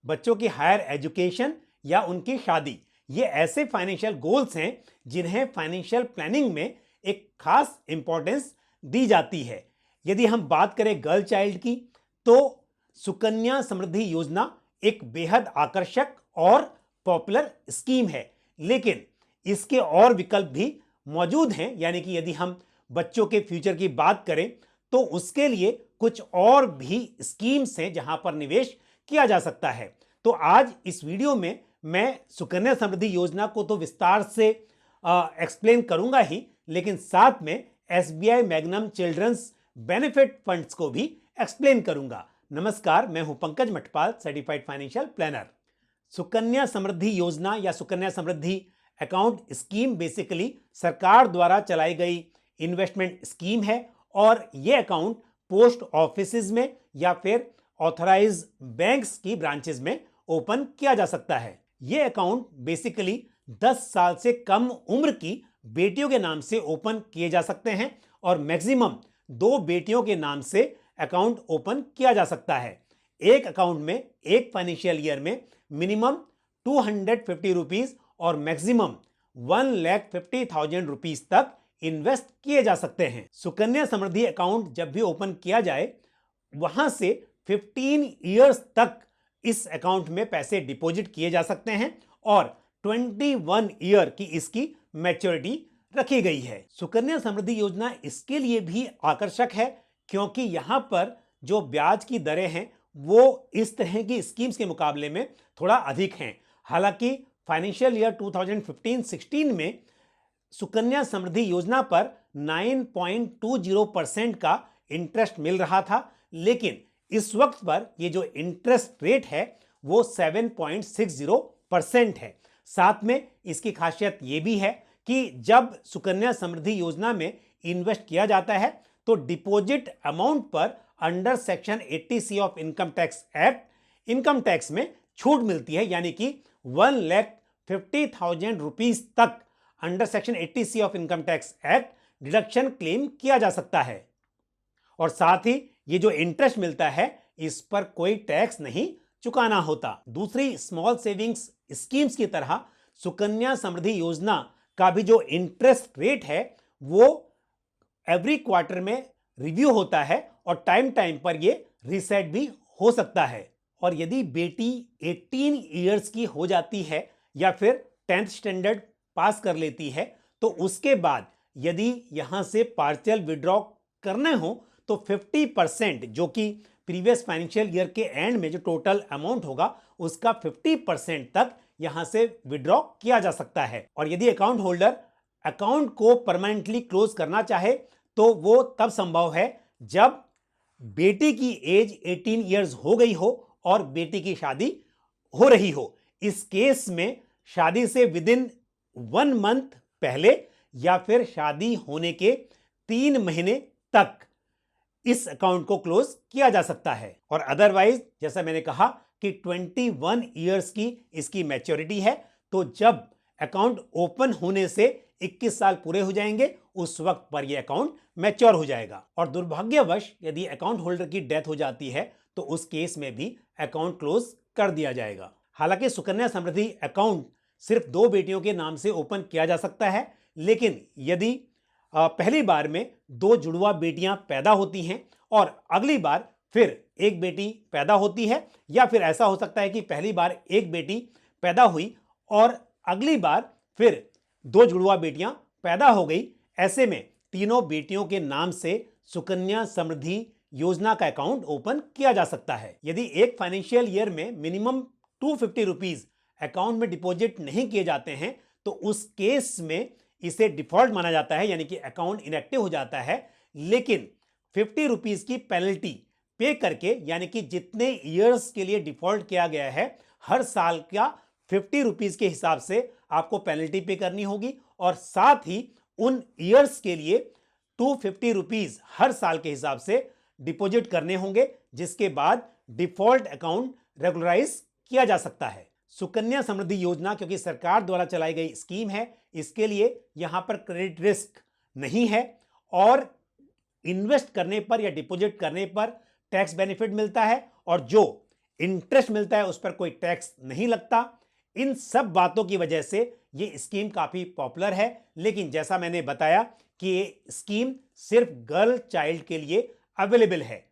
बच्चों की higher education या उनकी शादी, ये ऐसे फाइनेंशियल गोल्स हैं जिन्हें फाइनेंशियल प्लानिंग में एक खास इंपॉर्टेंस दी जाती है। यदि हम बात करें गर्ल चाइल्ड की, तो सुकन्या समृद्धि योजना एक बेहद आकर्षक और पॉपुलर स्कीम है, लेकिन इसके और विकल्प भी मौजूद हैं। यानी कि यदि हम बच्चों के फ्यूचर की बात करें तो उसके लिए कुछ और भी स्कीम्स हैं जहां पर निवेश किया जा सकता है। तो आज इस वीडियो में मैं सुकन्या समृद्धि योजना को तो विस्तार से एक्सप्लेन करूंगा ही, लेकिन साथ में SBI Magnum children's benefit funds को भी एक्सप्लेन करूंगा। नमस्कार, मैं हूं Pankaj Mathpal, certified financial planner. Sukanya Samriddhi Yojana या Sukanya Samriddhi account scheme basically सरकार द्वारा चलाई गई इन्वेस्टमेंट स्कीम है और यह अकाउंट पोस्ट ऑफिसेज में या फिर ऑथराइज बैंक्स की ब्रांचेस में ओपन किया जा सकता है। यह अकाउंट बेसिकली 10 साल से कम उम्र की बेटियों के नाम से ओपन किए जा सकते हैं और मैक्सिमम 2 बेटियों के नाम से अकाउंट ओपन किया जा सकता है। एक अकाउंट में एक फाइनेंशियल ईयर में मिनिमम 250 रुपीज और मैक्सिमम 1,50,000 रुपीज तक इन्वेस्ट किए जा सकते हैं। सुकन्या समृद्धि अकाउंट जब भी ओपन किया जाए, वहां से 15 इयर्स तक इस अकाउंट में पैसे डिपॉजिट किए जा सकते हैं और 21 ईयर की इसकी मैच्योरिटी रखी गई है। सुकन्या समृद्धि योजना इसके लिए भी आकर्षक है क्योंकि यहां पर जो ब्याज की दरें हैं वो इस तरह की स्कीम्स के मुकाबले में थोड़ा अधिक हैं। हालांकि फाइनेंशियल ईयर 2015-16 में सुकन्या समृद्धि योजना पर 9.20% का इंटरेस्ट मिल रहा था, लेकिन इस वक्त पर ये जो इंटरेस्ट रेट है वो 7.60% है। साथ में इसकी खासियत ये भी है कि जब सुकन्या समृद्धि योजना में इन्वेस्ट किया जाता है तो डिपॉजिट अमाउंट पर under section 80C of income tax act income tax में छूट मिलती है। यानी कि 1,50,000 रुपीज तक under section 80C of income tax act deduction claim किया जा सकता है और साथ ही ये जो इंटरेस्ट मिलता है इस पर कोई टैक्स नहीं चुकाना होता। दूसरी स्मॉल सेविंग्स स्कीम्स की तरह सुकन्या समृद्धि योजना का भी जो इंटरेस्ट रेट है वो एवरी क्वार्टर में रिव्यू होता है और टाइम टाइम पर ये रीसेट भी हो सकता है। और यदि बेटी 18 इयर्स की हो जाती है या फिर 10th स्टैंडर्ड पास कर लेती है तो उसके बाद यदि यहां से पार्शियल विड्रॉ करने हो तो 50% जो कि प्रीवियस फाइनेंशियल ईयर के एंड में जो टोटल अमाउंट होगा उसका 50% तक यहां से विड्रॉ किया जा सकता है। और यदि अकाउंट होल्डर अकाउंट को परमानेंटली क्लोज करना चाहे तो वो तब संभव है जब बेटी की एज 18 इयर्स हो गई हो और बेटी की शादी हो रही हो। इस केस में शादी से विदिन 1 मंथ पहले या फिर शादी होने के 3 महीने तक इस अकाउंट को क्लोज किया जा सकता है। और अदरवाइज जैसा मैंने कहा कि 21 इयर्स की इसकी मैच्योरिटी है, तो जब अकाउंट ओपन होने से 21 साल पूरे हो जाएंगे उस वक्त पर यह अकाउंट मैच्योर हो जाएगा। और दुर्भाग्यवश यदि अकाउंट होल्डर की डेथ हो जाती है तो उस केस में भी अकाउंट क्लोज कर दिया जाएगा। हालांकि सुकन्या समृद्धि अकाउंट सिर्फ 2 बेटियों के नाम से ओपन किया जा सकता है, लेकिन यदि पहली बार में 2 जुड़वा बेटियां पैदा होती हैं और अगली बार फिर एक बेटी पैदा होती है, या फिर ऐसा हो सकता है कि पहली बार एक बेटी पैदा हुई और अगली बार फिर 2 जुड़वा बेटियां पैदा हो गई, ऐसे में तीनों बेटियों के नाम से सुकन्या समृद्धि योजना का अकाउंट ओपन किया जा सकता है। यदि एक फाइनेंशियल ईयर में मिनिमम 250 रुपीज अकाउंट में डिपॉजिट नहीं किए जाते हैं तो उस केस में इसे डिफॉल्ट माना जाता है, यानी कि अकाउंट इनएक्टिव हो जाता है। लेकिन 50 रुपीज की पेनल्टी पे करके, यानी कि जितने ईयर्स के लिए डिफॉल्ट किया गया है हर साल का 50 रुपीज के हिसाब से आपको पेनल्टी पे करनी होगी और साथ ही उन ईयर्स के लिए 250 रुपीज हर साल के हिसाब से डिपॉजिट करने होंगे, जिसके बाद डिफॉल्ट अकाउंट रेगुलराइज किया जा सकता है। सुकन्या समृद्धि योजना क्योंकि सरकार द्वारा चलाई गई स्कीम है, इसके लिए यहां पर क्रेडिट रिस्क नहीं है और इन्वेस्ट करने पर या डिपॉजिट करने पर टैक्स बेनिफिट मिलता है। और जो इंटरेस्ट मिलता है उस पर कोई टैक्स नहीं लगता। इन सब बातों की वजह से ये स्कीम काफी पॉपुलर है। लेकिन जैसा मैंने बताया कि ये स्कीम सिर्फ गर्ल चाइल्ड के लिए अवेलेबल है।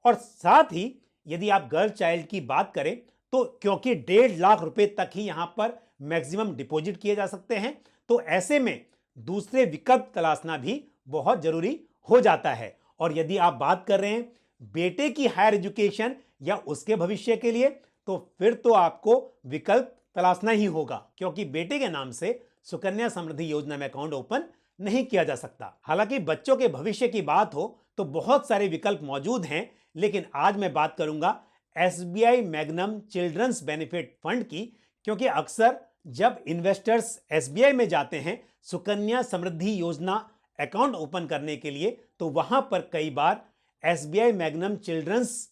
और साथ ही यदि आप गर्ल चाइल्ड की बात करें तो क्योंकि 1.5 लाख रुपए तक ही यहां पर मैक्सिमम डिपॉजिट किए जा सकते हैं, तो ऐसे में दूसरे विकल्प तलाशना भी बहुत जरूरी हो जाता है। और यदि आप बात कर रहे हैं बेटे की हायर एजुकेशन या उसके भविष्य के लिए, तो फिर तो आपको विकल्प तलाशना ही होगा, क्योंकि बेटे के नाम से सुकन्या समृद्धि योजना में अकाउंट ओपन नहीं किया जा सकता। हालांकि बच्चों के भविष्य की बात हो तो बहुत सारे विकल्प मौजूद हैं, लेकिन आज मैं बात करूंगा SBI Magnum children's benefit fund की, क्योंकि अक्सर जब इन्वेस्टर्स एसबीआई में जाते हैं सुकन्या समृद्धि योजना अकाउंट ओपन करने के लिए, तो वहां पर कई बार SBI Magnum children's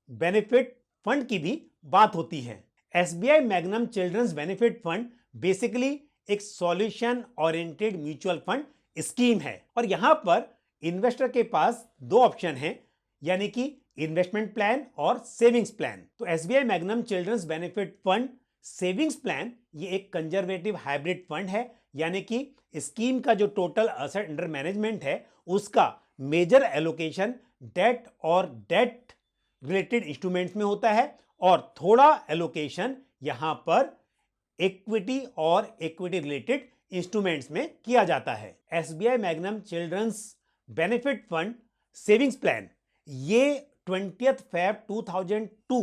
benefit fund की भी बात होती है। SBI Magnum children's benefit fund basically एक solution oriented mutual fund scheme है। और यहां पर इन्वेस्टर के पास दो ऑप्शन हैं, यानी कि इन्वेस्टमेंट प्लान और सेविंग्स प्लान। तो SBI Magnum children's benefit fund savings plan ये एक कंजर्वेटिव हाइब्रिड फंड है, यानी कि स्कीम का जो टोटल एसेट अंडर मैनेजमेंट है उसका मेजर एलोकेशन डेट और डेट रिलेटेड इंस्ट्रूमेंट्स में होता है और थोड़ा एलोकेशन यहां पर इक्विटी और इक्विटी रिलेटेड इंस्ट्रूमेंट्स में किया जाता है। SBI Magnum children's benefit fund savings plan ये 20 Feb 2002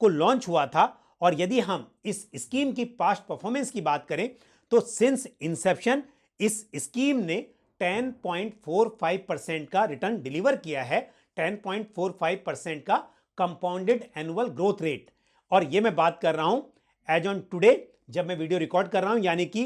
को लॉन्च हुआ था। और यदि हम इस स्कीम की पास्ट परफॉर्मेंस की बात करें तो सिंस इंसेप्शन इस स्कीम ने 10.45% का रिटर्न डिलीवर किया है, 10.45% का कंपाउंडेड एनुअल ग्रोथ रेट। और ये मैं बात कर रहा हूं एज ऑन टुडे, जब मैं वीडियो रिकॉर्ड कर रहा हूं, यानी कि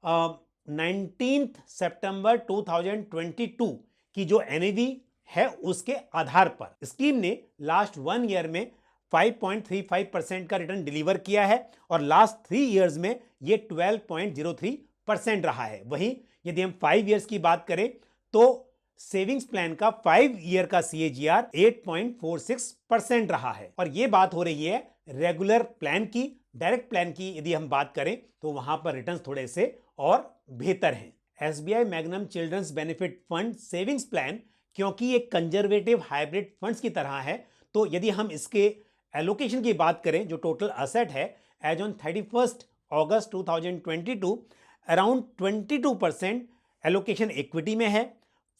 19 सितंबर 2022 की जो एनएवी है उसके आधार पर स्कीम ने लास्ट 1 ईयर में 5.35% का रिटर्न डिलीवर किया है और लास्ट 3 इयर्स में ये 12.03% रहा है। वहीं यदि हम 5 इयर्स की बात करें तो सेविंग्स प्लान का 5 ईयर का सीएजीआर 8.46% रहा है। और यह बात हो रही है रेगुलर प्लान की। डायरेक्ट प्लान की यदि हम बात करें तो वहां पर रिटर्न्स थोड़े से और बेहतर हैं। SBI Magnum children's benefit fund savings plan क्योंकि एक कंजर्वेटिव हाइब्रिड फंड्स की तरह है, तो यदि हम इसके एलोकेशन की बात करें जो टोटल असेट है एज ऑन 31 अगस्त 2022 अराउंड 22% एलोकेशन इक्विटी में है,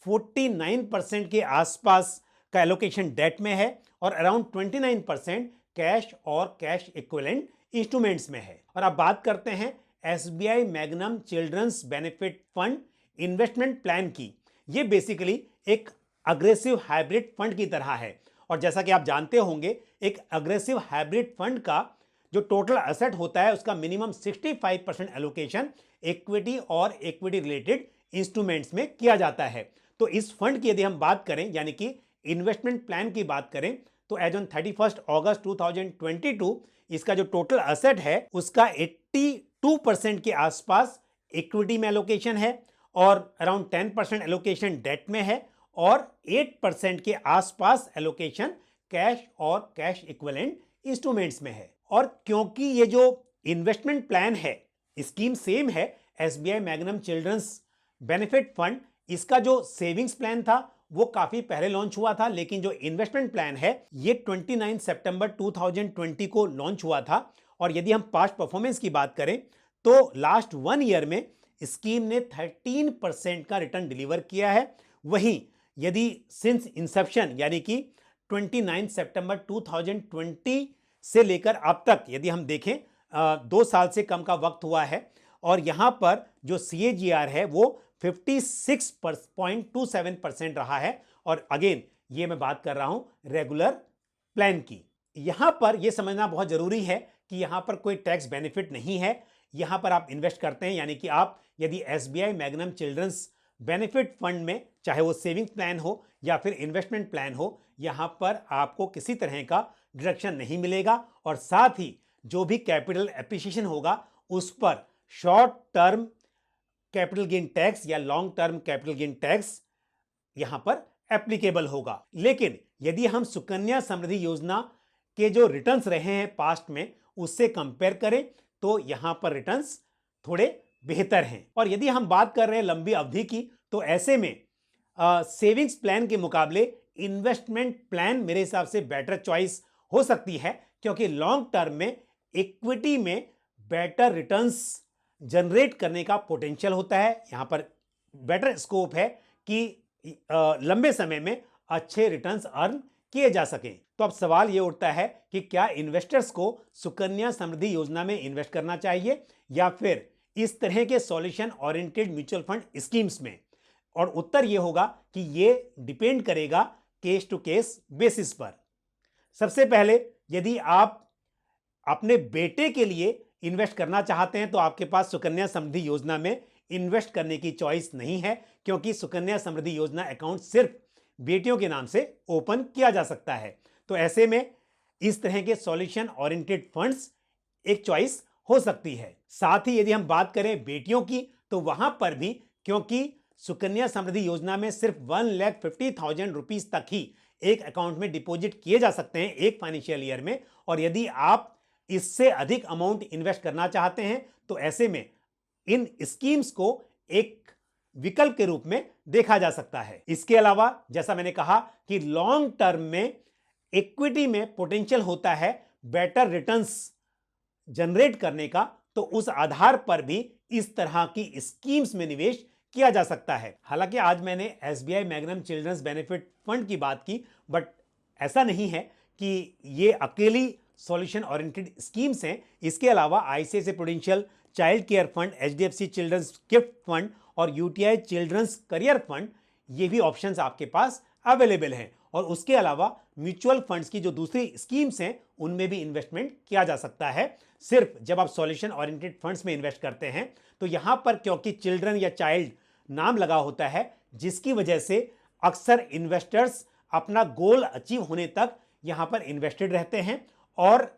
49% के आसपास का एलोकेशन डेट में है और अराउंड 29% कैश और कैश इक्विवेलेंट इंस्ट्रूमेंट्स में है। और अब बात करते हैं SBI Magnum children's benefit fund investment plan की। ये बेसिकली एक अग्रेसिव हाइब्रिड फंड की तरह है और जैसा कि आप जानते होंगे एक अग्रेसिव हाइब्रिड फंड का जो टोटल एसेट होता है उसका मिनिमम 65% एलोकेशन इक्विटी और इक्विटी रिलेटेड इंस्ट्रूमेंट्स में किया जाता है। तो इस फंड की यदि हम बात करें यानी कि इन्वेस्टमेंट प्लान की बात करें तो एज ऑन 31 अगस्त 2022 इसका जो टोटल एसेट है उसका 82% के आसपास इक्विटी में एलोकेशन है और अराउंड 10% एलोकेशन डेट में है और 8% के आसपास एलोकेशन कैश और कैश इक्विवेलेंट इंस्ट्रूमेंट्स में है। और क्योंकि ये जो इन्वेस्टमेंट प्लान है स्कीम सेम है SBI Magnum children's benefit fund, इसका जो सेविंग्स प्लान था वो काफी पहले लॉन्च हुआ था, लेकिन जो इन्वेस्टमेंट प्लान है ये 29 सितंबर 2020 को लॉन्च हुआ था। और यदि हम पास्ट परफॉर्मेंस की बात करें तो लास्ट 1 ईयर में स्कीम ने 13% का रिटर्न डिलीवर किया है। वहीं यदि सिंस इंसेप्शन यानी कि 29 सितंबर 2020 से लेकर अब तक यदि हम देखें 2 साल से कम का वक्त हुआ है और यहां पर जो सीएजीआर है वो 56.27% रहा है। और अगेन ये मैं बात कर रहा हूं रेगुलर प्लान की। यहां पर यह समझना बहुत जरूरी है कि यहां पर कोई टैक्स बेनिफिट नहीं है। यहां पर आप इन्वेस्ट करते हैं यानी कि आप यदि SBI Magnum children's benefit fund में चाहे वो सेविंग प्लान हो या फिर इन्वेस्टमेंट प्लान हो, यहां पर आपको किसी तरह का डिडक्शन नहीं मिलेगा और साथ ही जो भी कैपिटल एप्रिसिएशन होगा उस पर short term capital gain tax या long term capital gain tax यहां पर एप्लीकेबल होगा। लेकिन यदि हम सुकन्या समृद्धि योजना के जो रिटर्न्स रहे हैं पास्ट में उससे कंपेयर करें तो यहां पर रिटर्न्स थोड़े बेहतर हैं। और यदि हम बात कर रहे हैं लंबी अवधि की, तो ऐसे में सेविंग्स प्लान के मुकाबले इन्वेस्टमेंट प्लान मेरे हिसाब से बेटर चॉइस हो सकती है, क्योंकि लॉन्ग टर्म में इक्विटी में बेटर रिटर्न्स जनरेट करने का पोटेंशियल होता है। यहां पर बेटर स्कोप है कि लंबे समय में अच्छे रिटर्न्स अर्न किए जा सकें। तो अब सवाल यह उठता है कि क्या इन्वेस्टर्स को सुकन्या समृद्धि योजना में इन्वेस्ट करना चाहिए या फिर इस तरह के solution oriented mutual fund schemes में। और उत्तर यह होगा कि यह डिपेंड करेगा केस टू केस बेसिस पर। सबसे पहले यदि आप अपने बेटे के लिए इन्वेस्ट करना चाहते हैं तो आपके पास सुकन्या समृद्धि योजना में इन्वेस्ट करने की चॉइस नहीं है, क्योंकि सुकन्या समृद्धि योजना अकाउंट सिर्फ बेटियों के नाम से ओपन किया जा सकता है। तो ऐसे में इस तरह के सॉल्यूशन ओरिएंटेड फंड्स एक चॉइस हो सकती है। साथ ही यदि हम बात करें बेटियों की, तो वहां पर भी क्योंकि सुकन्या समृद्धि योजना में सिर्फ 1,50,000 रुपीज तक ही एक अकाउंट में डिपॉजिट किए जा सकते हैं एक फाइनेंशियल ईयर में, और यदि आप इससे अधिक अमाउंट इन्वेस्ट करना चाहते हैं तो ऐसे में इन स्कीम्स को एक विकल्प के रूप में देखा जा सकता है। इसके अलावा जैसा मैंने कहा कि लॉन्ग टर्म में इक्विटी में पोटेंशियल होता है बेटर रिटर्न्स जनरेट करने का, तो उस आधार पर भी इस तरह की स्कीम्स में निवेश किया जा सकता है। हालांकि आज मैंने SBI Magnum children's benefit fund की बात की, बट ऐसा नहीं है कि ये अकेली सॉल्यूशन ओरिएंटेड स्कीम्स हैं। इसके अलावा ICICI Prudential child care fund, HDFC children's gift fund और यूटीआई चिल्ड्रंस करियर फंड, ये भी ऑप्शंस आपके पास अवेलेबल हैं। और उसके अलावा म्यूचुअल फंड्स की जो दूसरी स्कीम्स हैं उनमें भी इन्वेस्टमेंट किया जा सकता है। सिर्फ जब आप सॉल्यूशन ओरिएंटेड फंड्स में इन्वेस्ट करते हैं तो यहां पर क्योंकि चिल्ड्रन या चाइल्ड नाम लगा होता है, जिसकी वजह से अक्सर इन्वेस्टर्स अपना गोल अचीव होने तक यहां पर इन्वेस्टेड रहते हैं। और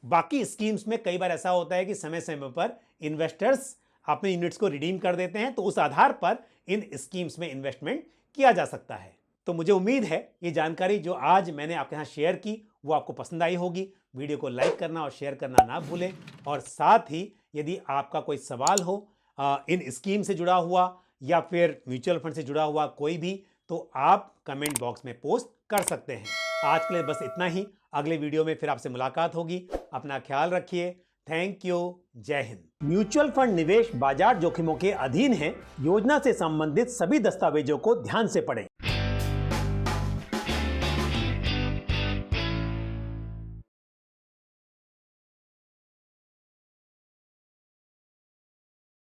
बाकी स्कीम्स में कई बार ऐसा होता है कि समय समय पर इन्वेस्टर्स अपने यूनिट्स को रिडीम कर देते हैं, तो उस आधार पर इन स्कीम्स में इन्वेस्टमेंट किया जा सकता है। तो मुझे उम्मीद है ये जानकारी जो आज मैंने आपके यहाँ शेयर की वो आपको पसंद आई होगी। वीडियो को लाइक करना और शेयर करना ना भूलें। और साथ ही यदि आपका कोई सवाल हो इन स्कीम से जुड़ा हुआ या फिर म्यूचुअल फंड से जुड़ा हुआ कोई भी, तो आप कमेंट बॉक्स में पोस्ट कर सकते हैं। आज के लिए बस इतना ही। अगले वीडियो में फिर आपसे मुलाकात होगी। अपना ख्याल रखिए। Thank you. जय हिंद। म्यूचुअल फंड निवेश बाजार जोखिमों के अधीन है। योजना से संबंधित सभी दस्तावेजों को ध्यान से पढ़ें।